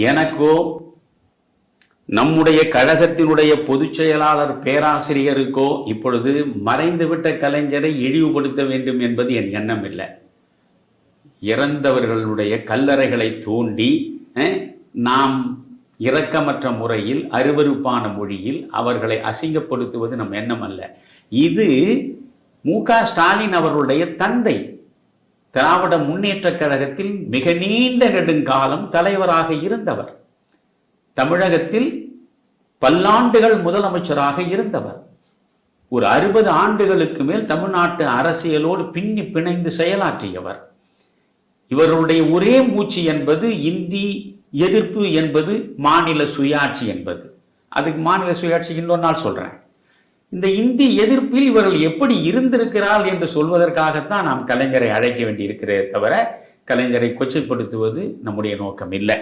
எனக்கோ நம்முடைய கழகத்தினுடைய பொதுச் செயலாளர் பேராசிரியருக்கோ இப்பொழுது மறைந்துவிட்ட கலைஞரை இழிவுபடுத்த வேண்டும் என்பது என் எண்ணம் இல்லை. இறந்தவர்களுடைய கல்லறைகளை தோண்டி நாம் இரக்கமற்ற முறையில் அருவருப்பான மொழியில் அவர்களை அசிங்கப்படுத்துவது நம் எண்ணம் அல்ல. இது மு.க. ஸ்டாலின் அவர்களுடைய தந்தை திராவிட முன்னேற்ற கழகத்தில் மிக நீண்ட நெடுங்காலம் தலைவராக இருந்தவர், தமிழகத்தில் பல்லாண்டுகள் முதலமைச்சராக இருந்தவர், ஒரு 60 ஆண்டுகளுக்கு மேல் தமிழ்நாட்டு அரசியலோடு பின்னி பிணைந்து செயலாற்றியவர். இவர்களுடைய ஒரே மூச்சு என்பது இந்தி எதிர்ப்பு என்பது மாநில சுயாட்சி என்பது. அதுக்கு மாநில சுயாட்சி இன்னொரு நாள் சொல்றேன். இந்த இந்தி எதிர்ப்பில் இவர்கள் எப்படி இருந்திருக்கிறார்கள் என்று சொல்வதற்காகத்தான் நாம் கலைஞரை அழைக்க வேண்டியிருக்கிறதே தவிர கலைஞரை கொச்சைப்படுத்துவது நம்முடைய நோக்கம் இல்லை.